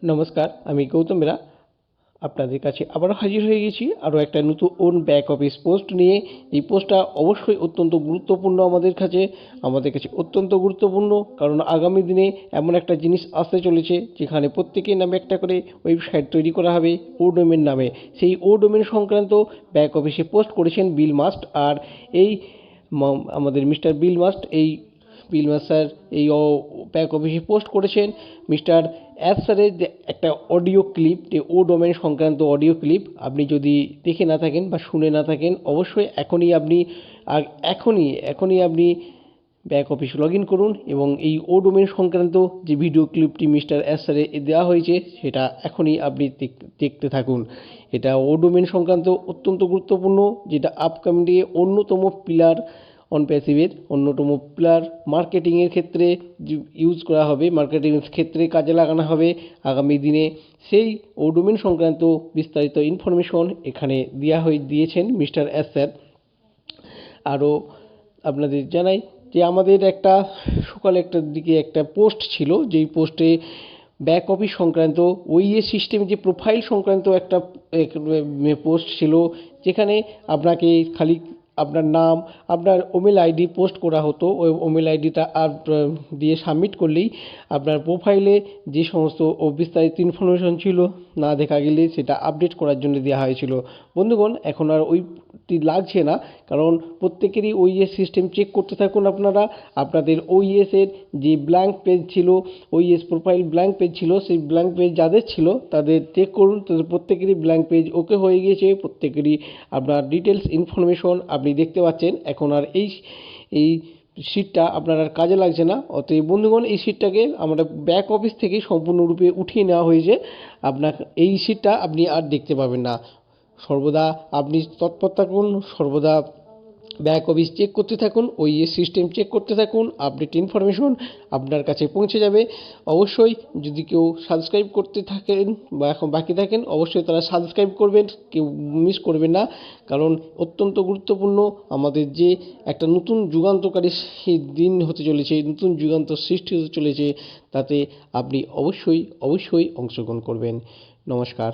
নমস্কার, আমি গৌতম বেরা আপনাদের কাছে আবারও হাজির হয়ে গেছি আরও একটা নতুন ব্যাক অফিস পোস্ট নিয়ে। এই পোস্টটা অবশ্যই অত্যন্ত গুরুত্বপূর্ণ আমাদের কাছে অত্যন্ত গুরুত্বপূর্ণ, কারণ আগামী দিনে এমন একটা জিনিস আসতে চলেছে যেখানে প্রত্যেকের নামে একটা করে ওয়েবসাইট তৈরি করা হবে ও ডোমেন নামে। সেই ও ডোমেন সংক্রান্ত ব্যাক অফিসে পোস্ট করেছেন বিল মাস্ট। আর এই আমাদের মিস্টার বিল মাস্ট স্যার এই ব্যাক অফিসে পোস্ট করেছেন মিস্টার অ্যাপ স্যারের যে একটা অডিও ক্লিপ, যে ও ডোমেন সংক্রান্ত অডিও ক্লিপ। আপনি যদি দেখে না থাকেন বা শুনে না থাকেন, অবশ্যই এখনই আপনি ব্যাক অফিস লগ ইন করুন এবং এই ও ডোমেন সংক্রান্ত যে ভিডিও ক্লিপটি মিস্টার অ্যাপ স্যারের দেওয়া হয়েছে সেটা এখনই আপনি দেখতে থাকুন। এটা ও ডোমেন সংক্রান্ত অত্যন্ত গুরুত্বপূর্ণ, যেটা আপকামিং দিয়ে অন্যতম পিলার মার্কেটিংয়ের ক্ষেত্রে ইউজ করা হবে, মার্কেটিংয়ের ক্ষেত্রে কাজে লাগানো হবে আগামী দিনে। সেই ও ডোমেন সংক্রান্ত বিস্তারিত ইনফরমেশন এখানে দিয়েছেন মিস্টার এস স্যার। আরও আপনাদের জানাই যে আমাদের সকালে একটার দিকে একটা পোস্ট ছিল, যেই পোস্টে ব্যাক অফিস সংক্রান্ত ওইএস সিস্টেম যে প্রোফাইল সংক্রান্ত একটা পোস্ট ছিল, যেখানে আপনাকে খালি আপনার নাম, আপনার ওমেল আইডি পোস্ট করা হতো। ওই ওমেল আইডিটা দিয়ে সাবমিট করলেই আপনার প্রোফাইলে যে সমস্ত বিস্তারিত ইনফরমেশন ছিল না দেখা গেলে সেটা আপডেট করার জন্য দেওয়া হয়েছিল। বন্ধুগণ, এখন আর ওইটি লাগছে না, কারণ প্রত্যেকেরই ওইএস সিস্টেম চেক করতে থাকুন। আপনাদের ওইএসের যে ব্ল্যাঙ্ক পেজ ছিল, ওইএস প্রোফাইল ব্ল্যাঙ্ক পেজ ছিল, সেই ব্ল্যাঙ্ক পেজ যাদের ছিল তাদের চেক করুন, তাদের প্রত্যেকেরই ব্ল্যাঙ্ক পেজ ওকে হয়ে গিয়েছে। প্রত্যেকেরই আপনার ডিটেলস ইনফরমেশন আপনি দেখতে পাচ্ছেন। এখন আর এই শিটটা আপনার আর কাজে লাগছে না। অতএব বন্ধুগণ, এই শিটটাকে আমরা ব্যাক অফিস থেকে সম্পূর্ণরূপে উঠিয়ে নেওয়া হয়েছে। এই শিটটা আপনি আর দেখতে পাবেন না। সর্বদা আপনি তৎপর থাকুন, সর্বদা ব্যাক অফিস চেক করতে থাকুন, ওইএস সিস্টেম চেক করতে থাকুন, আপডেট ইনফরমেশন আপনার কাছে পৌঁছে যাবে। অবশ্যই যদি কেউ সাবস্ক্রাইব করতে থাকেন বা এখন বাকি থাকেন, অবশ্যই তারা সাবস্ক্রাইব করবেন, কেউ মিস করবেন না, কারণ অত্যন্ত গুরুত্বপূর্ণ। আমাদের যে একটা নতুন যুগান্তকারী দিন হতে চলেছে, নতুন যুগান্তর সৃষ্টি হতে চলেছে, তাতে আপনি অবশ্যই অংশগ্রহণ করবেন। নমস্কার।